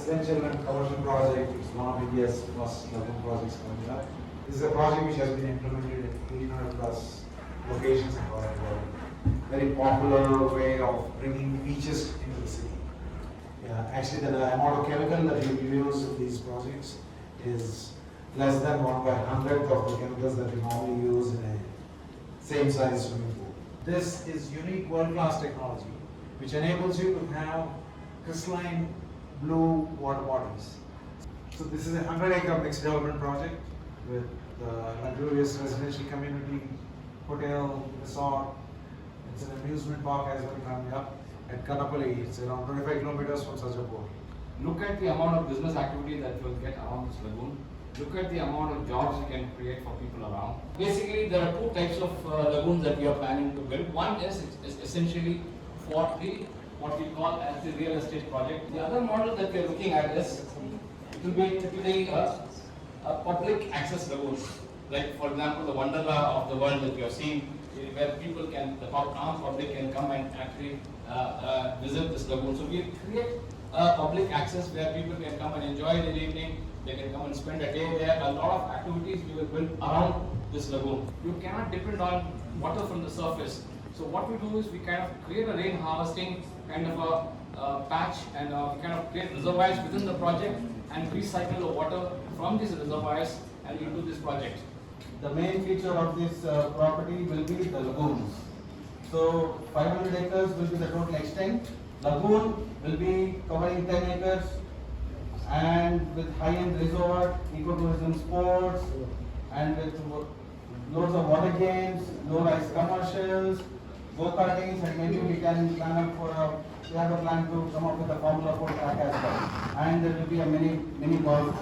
residential and commercial project. It's one of India's first lagoon projects coming up. This is a project which has been implemented in 800 plus locations across the world. Very popular way of bringing beaches into the city. Yeah, actually the amount of chemical that you use in these projects is less than 1/100th of the chemicals that we normally use in a same size swimming pool. This is unique world-class technology which enables you to have crystalline blue water bodies. So this is a 100-acre mixed development project with the luxurious residential community, hotel, resort. It's an amusement park as well coming up at Kanapalli. It's around 25 kilometers from Sajapur. Look at the amount of business activity that will get around this lagoon. Look at the amount of jobs we can create for people around. Basically, there are two types of lagoons that we are planning to build. One is essentially for the what we call as the real estate project. The other model that we are looking at is it will be typically a public access lagoons. Like for example, the Wonderla of the world that we have seen, where people can, the armed public can come and actually visit this lagoon. So we create public access where people can come and enjoy the evening. They can come and spend a day there. A lot of activities we will build around this lagoon. You cannot depend on water from the surface. So what we do is we kind of create a rain harvesting kind of a patch, and we kind of create reservoirs within the project and recycle the water from these reservoirs and into this project. The main feature of this property will be the lagoons. So 500 acres will be the total extent. Lagoon will be covering 10 acres and with high-end resort, ecotourism sports, and with loads of water games, low-rise commercials, go-kartings, and maybe we can plan up for we have a plan to come up with a Formula 4 track as well. And there will be a mini golf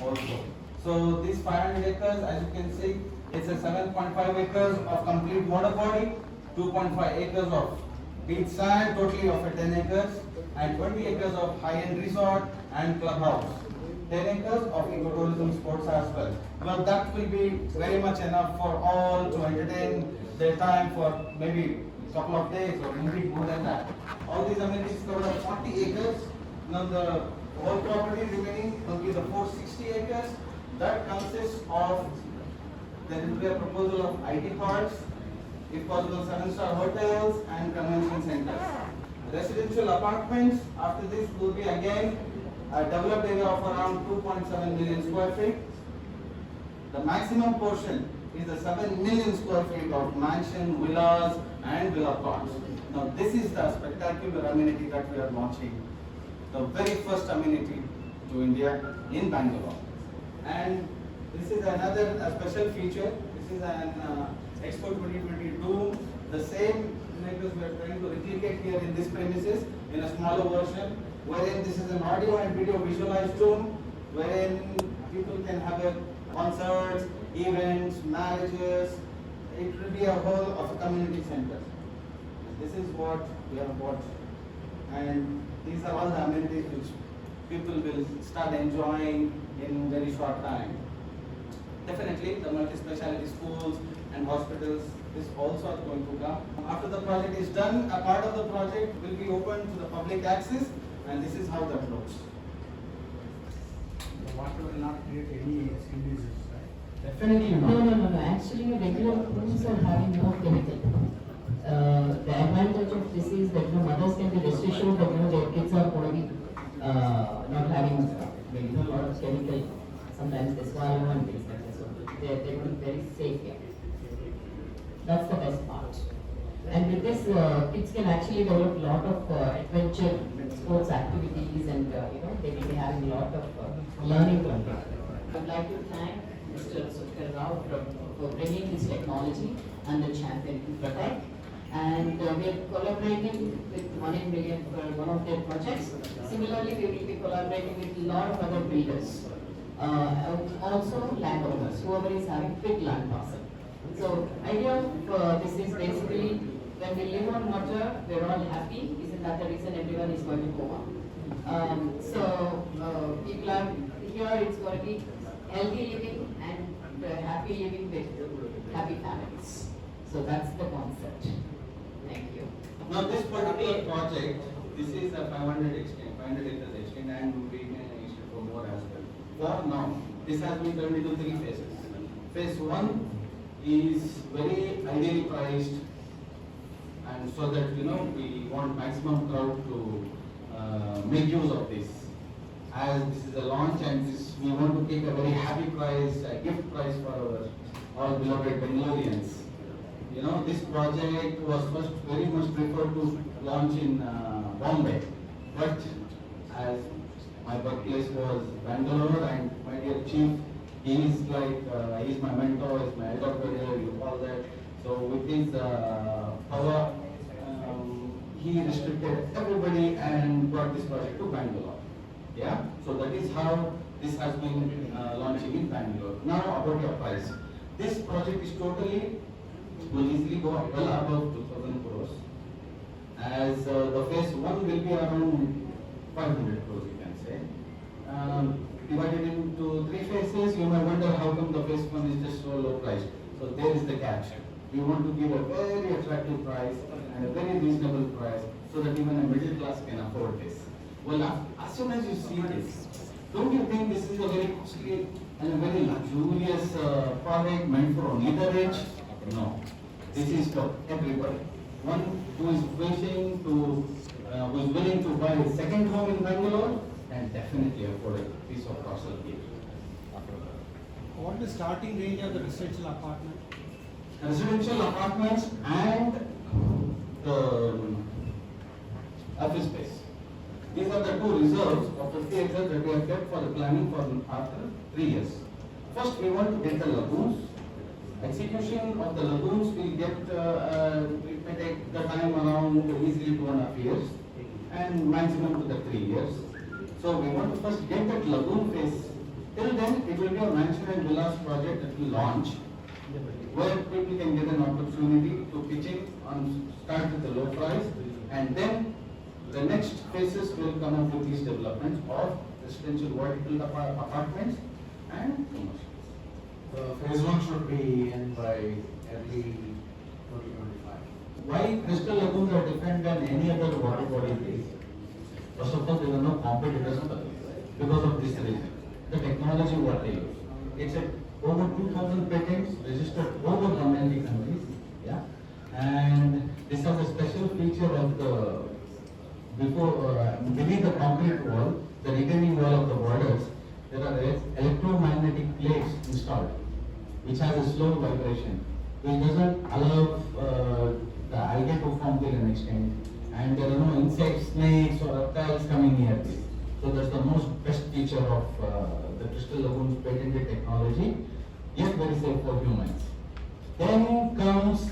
also. So these 500 acres, as you can see, it's a 7.5 acres of complete water body, 2.5 acres of beach sand, totally of a 10 acres, and 20 acres of high-end resort and clubhouse. 10 acres of ecotourism sports as well. But that will be very much enough for all to entertain their time for maybe a couple of days or maybe more than that. All these amenities cover 40 acres. Now the whole property remaining will be the 460 acres. That consists of, there will be a proposal of IT parks, if possible 7-star hotels and convention centers. Residential apartments after this will be again a developed area of around 2.7 million square feet. The maximum portion is the 7 million square feet of mansion, villas and villa plots. Now this is the spectacular amenity that we are launching. The very first amenity to India in Bengaluru. And this is another special feature. This is an Expo 2022. The same images we are trying to replicate here in this premises in a smaller version, wherein this is an audio and video visualized room, wherein people can have a concerts, events, marriages. It will be a whole of a community center. This is what we have bought, and these are all the amenities which people will start enjoying in very short time. Definitely the multi-speciality schools and hospitals is also going to come. After the project is done, a part of the project will be open to the public access, and this is how that looks. The water will not create any skin disease, right? Definitely not. No. Actually, regular pools are having no chemical. The advantage of this is that mothers can be rest assured that their kids are going to be not having a lot of chemical. Sometimes they swallow and things like that. So they're going to be very safe here. That's the best part. And with this, kids can actually develop a lot of adventure sports activities, and they will be having a lot of learning from it. I'd like to thank Mr. Subhakar for bringing this technology and the champion Infratech. And we are collaborating with 1 in million for one of their projects. Similarly, we will be collaborating with a lot of other builders. Also landowners, whoever is having big land parcel. So idea of this is basically when we live on water, we're all happy. Isn't that the reason everyone is going to Hema? People are here, it's going to be healthy living and happy living with happy families. So that's the concept. Thank you. Now this particular project, this is a 500 acres extent, and we for now. This has been turned into 3 phases. Phase 1 is very ideally priced, and so that we want maximum crowd to make use of this. As this is a launch and we want to take a very happy price, a gift price for our all beloved Bengalurians. This project was first very much preferred to launch in Bombay, but as my birthplace was Bangalore, and my dear chief, he is my mentor, he's my elder brother, you call that. So with his power, he restricted everybody and brought this project to Bangalore. Yeah, so that is how this has been launching in Bangalore. Now about your price. This project is totally, will easily go up well above 2,000 crores. As the phase 1 will be around 500 crores, you can say. Divided into 3 phases, you may wonder how come the phase 1 is just so low priced. So there is the catch. We want to give a very attractive price and a very reasonable price so that even a middle class can afford this. Well, as soon as you see this, don't you think this is a very costly and a very luxurious product meant for only the rich? No. This is for everybody. One who is wishing to, who is willing to buy a second home in Bangalore can definitely afford a piece of parcel here. What is the starting range of the residential apartment? Residential apartments and the office space. These are the 2 reserves of 50 acres that we have kept for the planning for after 3 years. First, we want to get the lagoons. Execution of the lagoons will get, it may take the time around easily 2.5 years and maximum to the 3 years. So we want to first get that lagoon phase. Till then, it will be a mansion and villas project that will launch, where people can get an opportunity to pitch in and start with the low price, and then the next phases will come up with these developments of residential vertical apartments and commercial. Phase 1 should be in by early 2025. Why crystal lagoons are different than any other water body is? First of all, there are no competitors because of this reason. The technology what they use. It's over 2,000 patents registered over 190 countries. Yeah, and this has a special feature of the beneath the concrete wall, the retaining wall of the borders, there are electromagnetic plates installed, which has a slow vibration, which doesn't allow the algae to form till an extent, and there are no insects, snakes or reptiles coming near this. So that's the most best feature of the crystal lagoons patented technology, yet very safe for humans. Then comes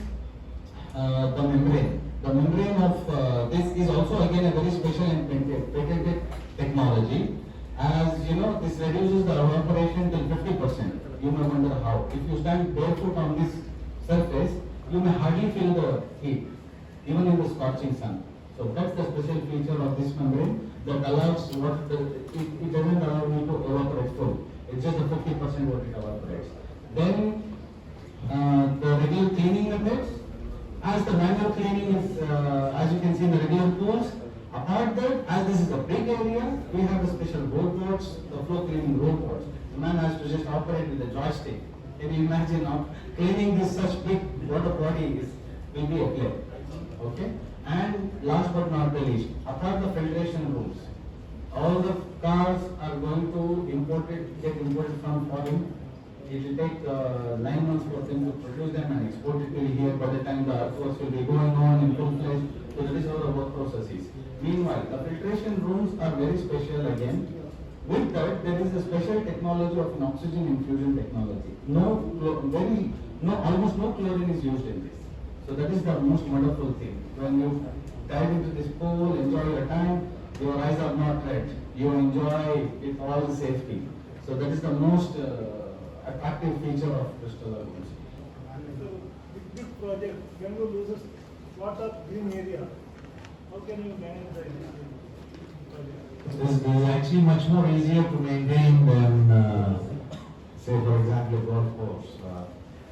the membrane. The membrane of this is also again a very special and patented technology. As you know, this reduces the evaporation till 50%. You may wonder how. If you stand barefoot on this surface, you may hardly feel the heat, even in the scorching sun. So that's the special feature of this membrane that allows it doesn't allow you to evaporate full. It's just the 50% what it evaporates. Then the regular cleaning methods. As the manual cleaning is, as you can see in the regular pools, apart that, as this is a big area, we have the special robots, the floor cleaning robots. The man has to just operate with a joystick. Can you imagine now cleaning this such big water body will be a play. Okay? And last but not the least, apart the filtration rules, all the cars are going to get imported from foreign. It will take 9 months for them to produce them and export it to here. By the time the earthworks will be going on in full fledged, so that is how the work process is. Meanwhile, the filtration rooms are very special again. With that, there is a special technology of an oxygen infusion technology. Almost no chlorine is used in this. So that is the most wonderful thing. When you dive into this pool, enjoy your time, your eyes are not red. You enjoy with all the safety. So that is the most attractive feature of crystal lagoons. So, with this project, Bengaluru loses lot of green area. How can you manage the existing project? This is actually much more easier to maintain than, say, for example, a golf course.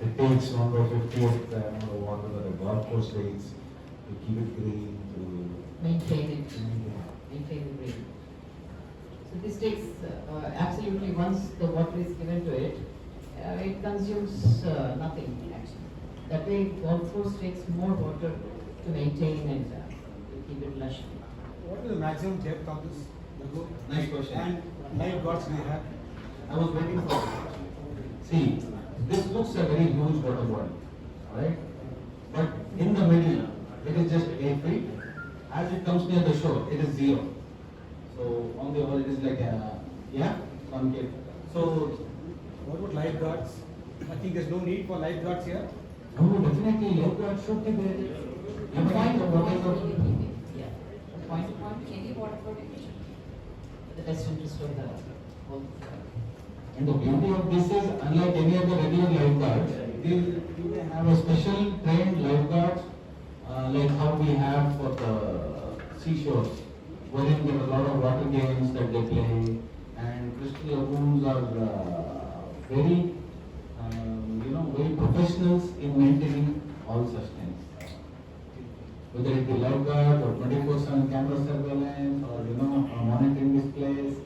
It takes 1/50th the amount of water that a golf course takes to keep it green, to Maintain it, maintain the green. So this takes absolutely, once the water is given to it, it consumes nothing actually. That way golf course takes more water to maintain and keep it lush. What is the maximum depth of this lagoon? Nice question. And lifeguards we have? I was waiting for it. See, this looks a very huge water body, right? But in the middle, it is just 8 feet. As it comes near the shore, it is 0. So on the whole, it is like a, concave. So, What about lifeguards? I think there's no need for lifeguards here. no, definitely lifeguards should be there. You find the water of Yeah. Point to point, any water purification. The best interest of the whole. And the beauty of this is, unlike any other regular lifeguards, you may have a special trained lifeguards, like how we have for the seashores, wherein there are a lot of water games that they play, and crystal lagoons are very, very professionals in maintaining all such things. Whether it be lifeguard or 24/7 camera surveillance or monitoring displays.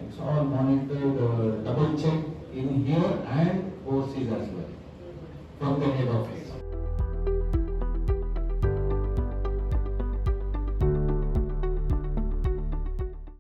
It's all monitored, double checked in here and overseas as well from the head office.